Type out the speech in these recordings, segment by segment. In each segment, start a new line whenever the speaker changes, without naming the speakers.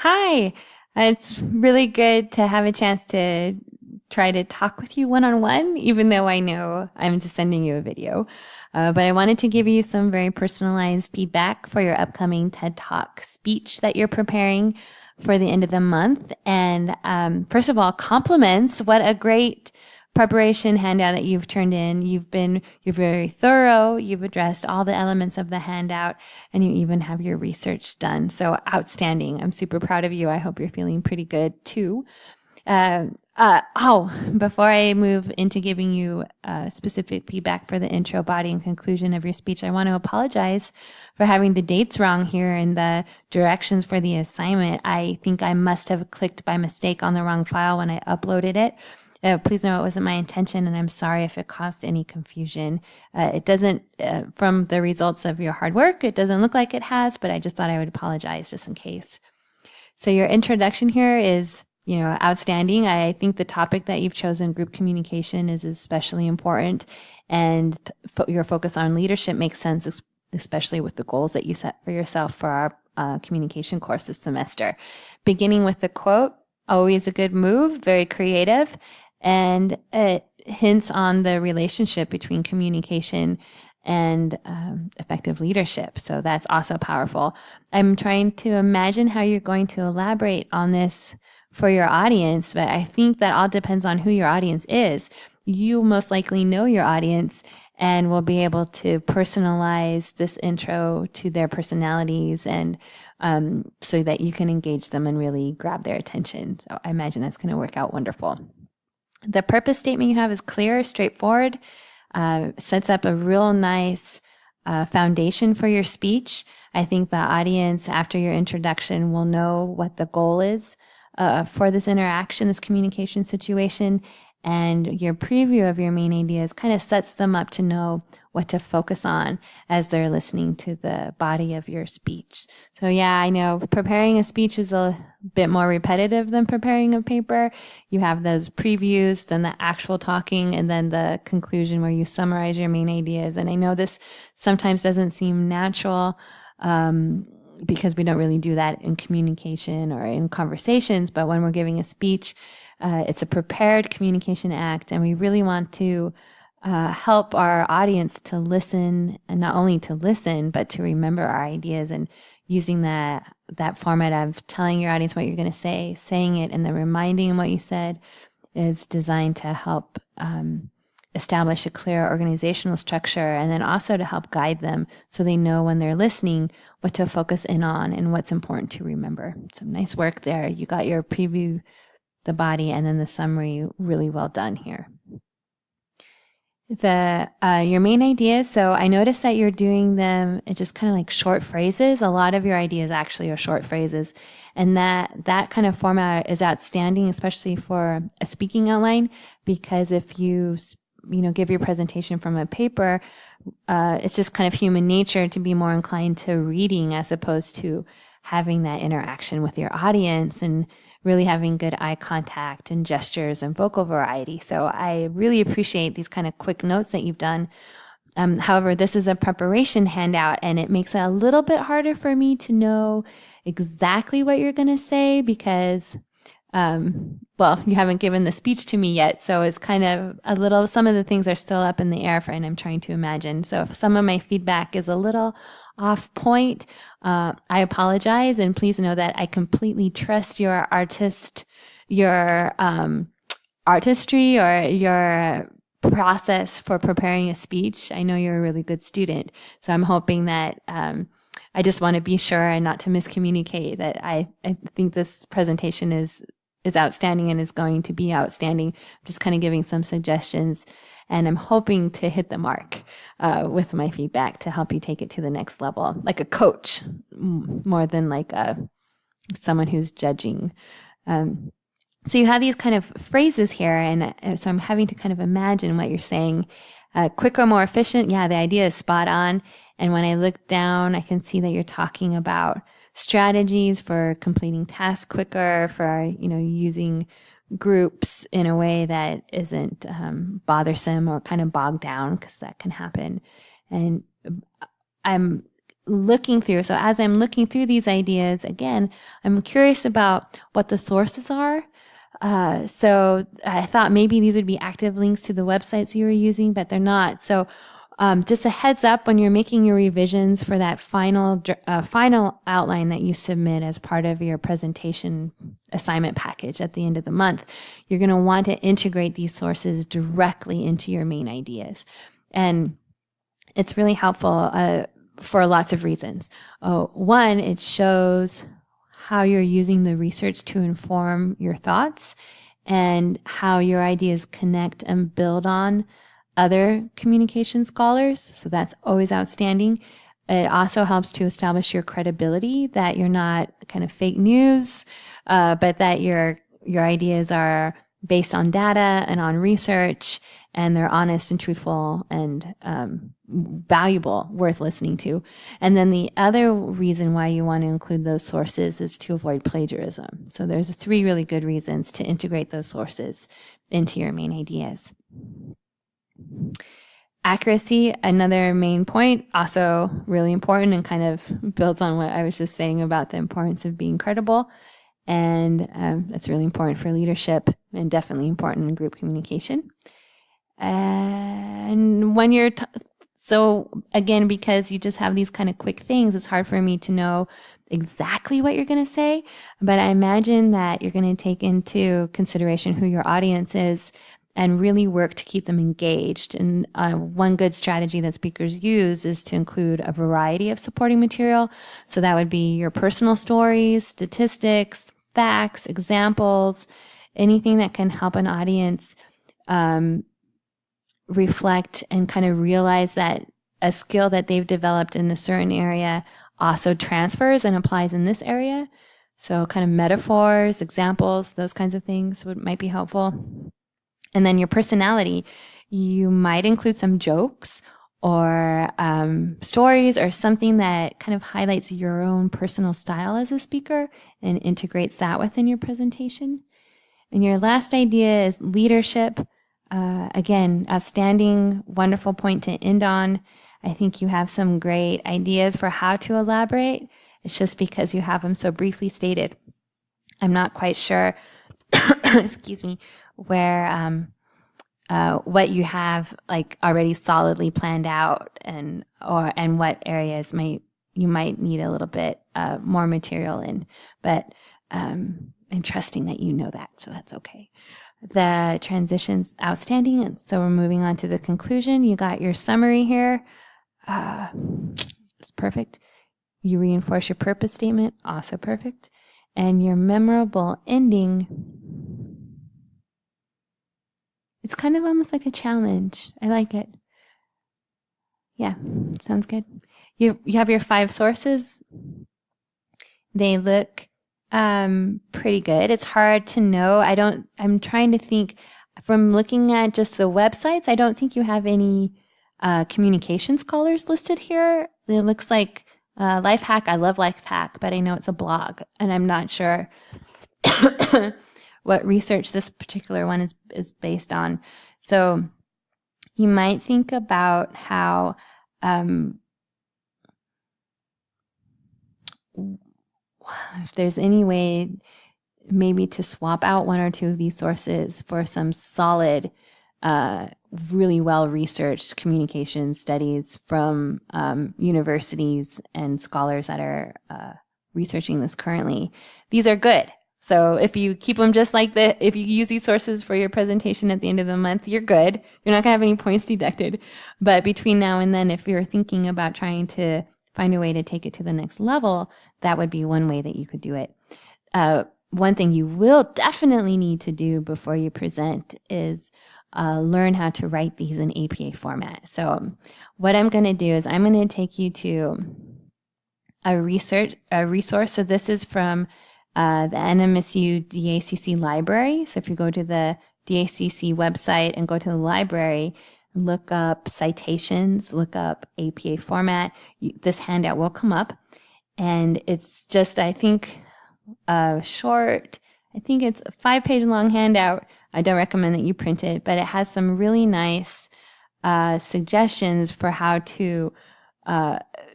Hi. It's really good to have a chance to try to talk with you one-on-one, even though I know I'm just sending you a video. But I wanted to give you some very personalized feedback for your upcoming TED Talk speech that you're preparing for the end of the month. And first of all, compliments. What a great preparation handout that you've turned in. You're very thorough. You've addressed all the elements of the handout, and you even have your research done. So outstanding. I'm super proud of you. I hope you're feeling pretty good too. Before I move into giving you specific feedback for the intro, body, and conclusion of your speech, I want to apologize for having the dates wrong here and the directions for the assignment. I think I must have clicked by mistake on the wrong file when I uploaded it. Please know it wasn't my intention, and I'm sorry if it caused any confusion. It doesn't, from the results of your hard work, it doesn't look like it has, but I just thought I would apologize just in case. So your introduction here is, outstanding. I think the topic that you've chosen, group communication, is especially important, and your focus on leadership makes sense, especially with the goals that you set for yourself for our communication course this semester. Beginning with the quote, always a good move, very creative, and it hints on the relationship between communication and effective leadership. So that's also powerful. I'm trying to imagine how you're going to elaborate on this for your audience, but I think that all depends on who your audience is. You most likely know your audience and will be able to personalize this intro to their personalities, and so that you can engage them and really grab their attention. So I imagine that's going to work out wonderful. The purpose statement you have is clear, straightforward, sets up a real nice foundation for your speech. I think the audience, after your introduction, will know what the goal is for this interaction, this communication situation, and your preview of your main ideas kind of sets them up to know what to focus on as they're listening to the body of your speech. So yeah, I know preparing a speech is a bit more repetitive than preparing a paper. You have those previews, then the actual talking, and then the conclusion where you summarize your main ideas. And I know this sometimes doesn't seem natural, because we don't really do that in communication or in conversations, but when we're giving a speech, it's a prepared communication act, and we really want to help our audience to listen, and not only to listen, but to remember our ideas. And using that format of telling your audience what you're going to say, saying it, and then reminding them what you said is designed to help establish a clear organizational structure, and then also to help guide them so they know when they're listening what to focus in on and what's important to remember. So nice work there. You got your preview, the body, and then the summary really well done here. Your main ideas, so I noticed that you're doing them just kind of like short phrases. A lot of your ideas actually are short phrases, and that kind of format is outstanding, especially for a speaking outline, because if you give your presentation from a paper, it's just kind of human nature to be more inclined to reading as opposed to having that interaction with your audience and really having good eye contact and gestures and vocal variety. So I really appreciate these kind of quick notes that you've done. However, this is a preparation handout, and it makes it a little bit harder for me to know exactly what you're going to say because, you haven't given the speech to me yet. So it's kind of some of the things are still up in the air and I'm trying to imagine. So if some of my feedback is a little off point, I apologize, and please know that I completely trust your artistry or your process for preparing a speech. I know you're a really good student, so I'm hoping that I just want to be sure and not to miscommunicate that I think this presentation is outstanding and is going to be outstanding. I'm just kind of giving some suggestions, and I'm hoping to hit the mark with my feedback to help you take it to the next level, like a coach more than like someone who's judging. So you have these kind of phrases here, and so I'm having to kind of imagine what you're saying. Quicker, more efficient. Yeah, the idea is spot on. And when I look down, I can see that you're talking about strategies for completing tasks quicker, for using groups in a way that isn't bothersome or kind of bogged down, because that can happen. And I'm looking through. So as I'm looking through these ideas, again, I'm curious about what the sources are. So I thought maybe these would be active links to the websites you were using, but they're not. So just a heads up when you're making your revisions for that final outline that you submit as part of your presentation assignment package at the end of the month, you're going to want to integrate these sources directly into your main ideas. And it's really helpful for lots of reasons. One, it shows how you're using the research to inform your thoughts and how your ideas connect and build on other communication scholars. So that's always outstanding. It also helps to establish your credibility, that you're not kind of fake news, but that your ideas are based on data and on research, and they're honest and truthful and valuable, worth listening to. And then the other reason why you want to include those sources is to avoid plagiarism. So there's 3 really good reasons to integrate those sources into your main ideas. Accuracy, another main point, also really important and kind of builds on what I was just saying about the importance of being credible. And that's really important for leadership and definitely important in group communication. And when you're, so again, because you just have these kind of quick things, it's hard for me to know exactly what you're going to say, but I imagine that you're going to take into consideration who your audience is and really work to keep them engaged. And one good strategy that speakers use is to include a variety of supporting material. So that would be your personal stories, statistics, facts, examples, anything that can help an audience reflect and kind of realize that a skill that they've developed in a certain area also transfers and applies in this area. So kind of metaphors, examples, those kinds of things might be helpful. And then your personality, you might include some jokes or stories or something that kind of highlights your own personal style as a speaker and integrates that within your presentation. And your last idea is leadership. Again, outstanding, wonderful point to end on. I think you have some great ideas for how to elaborate. It's just because you have them so briefly stated. I'm not quite sure, excuse me, where what you have like already solidly planned out, and what areas you might need a little bit more material in. But I'm trusting that you know that, so that's okay. The transition's outstanding, and so we're moving on to the conclusion. You got your summary here. It's perfect. You reinforce your purpose statement, also perfect. And your memorable ending, it's kind of almost like a challenge. I like it. Yeah, sounds good. You have your 5 sources. They look pretty good. It's hard to know. I'm trying to think from looking at just the websites. I don't think you have any communication scholars listed here. It looks like Lifehack. I love Lifehack, but I know it's a blog, and I'm not sure what research this particular one is based on. So you might think about how if there's any way maybe to swap out 1 or 2 of these sources for some solid, really well-researched communication studies from universities and scholars that are researching this currently. These are good. So if you keep them just like if you use these sources for your presentation at the end of the month, you're good. You're not going to have any points deducted. But between now and then, if you're thinking about trying to find a way to take it to the next level, that would be one way that you could do it. One thing you will definitely need to do before you present is learn how to write these in APA format. So what I'm going to do is I'm going to take you to a resource. So this is from the NMSU DACC library. So if you go to the DACC website and go to the library, look up citations, look up APA format, this handout will come up. And it's just, I think, short. I think it's a 5-page long handout. I don't recommend that you print it, but it has some really nice suggestions for how to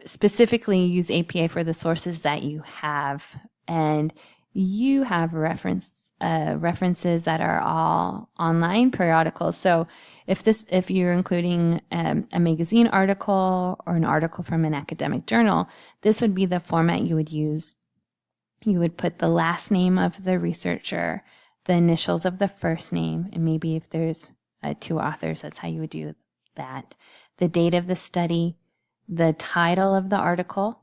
specifically use APA for the sources that you have, and you have references that are all online periodicals. So if you're including a magazine article or an article from an academic journal, this would be the format you would use. You would put the last name of the researcher, the initials of the first name, and maybe if there's two authors, that's how you would do that. The date of the study, the title of the article,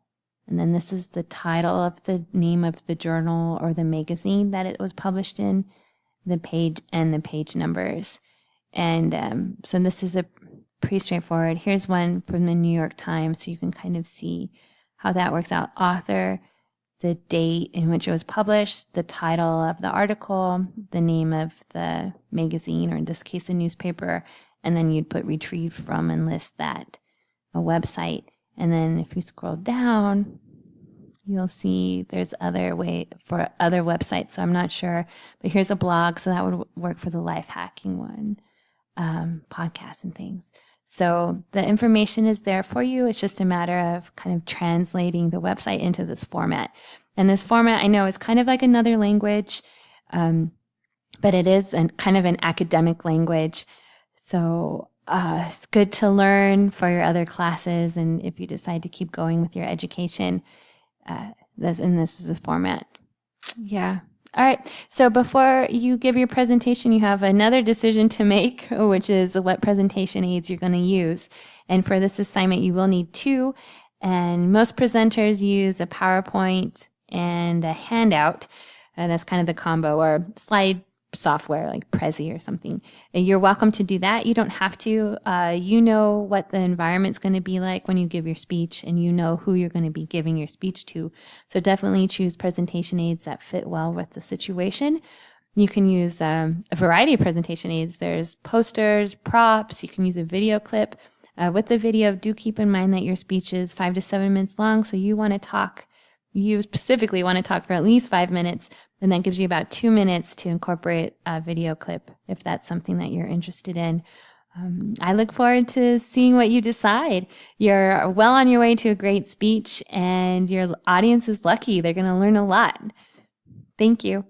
and then this is the title of the name of the journal or the magazine that it was published in, the page and the page numbers. And so this is a pretty straightforward. Here's one from the New York Times, so you can kind of see how that works out. Author, the date in which it was published, the title of the article, the name of the magazine, or in this case, a newspaper, and then you'd put retrieved from and list that, a website. And then if you scroll down, you'll see there's other way for other websites. So I'm not sure, but here's a blog. So that would work for the life hacking one, podcasts and things. So the information is there for you. It's just a matter of kind of translating the website into this format. And this format, I know, is kind of like another language, but it is kind of an academic language. So it's good to learn for your other classes. And if you decide to keep going with your education, this is the format. Yeah. All right. So before you give your presentation, you have another decision to make, which is what presentation aids you're going to use. And for this assignment, you will need two. And most presenters use a PowerPoint and a handout. And that's kind of the combo, or slide software like Prezi or something. You're welcome to do that. You don't have to. You know what the environment's going to be like when you give your speech, and you know who you're going to be giving your speech to. So definitely choose presentation aids that fit well with the situation. You can use a variety of presentation aids. There's posters, props. You can use a video clip. With the video, do keep in mind that your speech is 5 to 7 minutes long. So you specifically want to talk for at least 5 minutes. And that gives you about 2 minutes to incorporate a video clip if that's something that you're interested in. I look forward to seeing what you decide. You're well on your way to a great speech, and your audience is lucky. They're going to learn a lot. Thank you.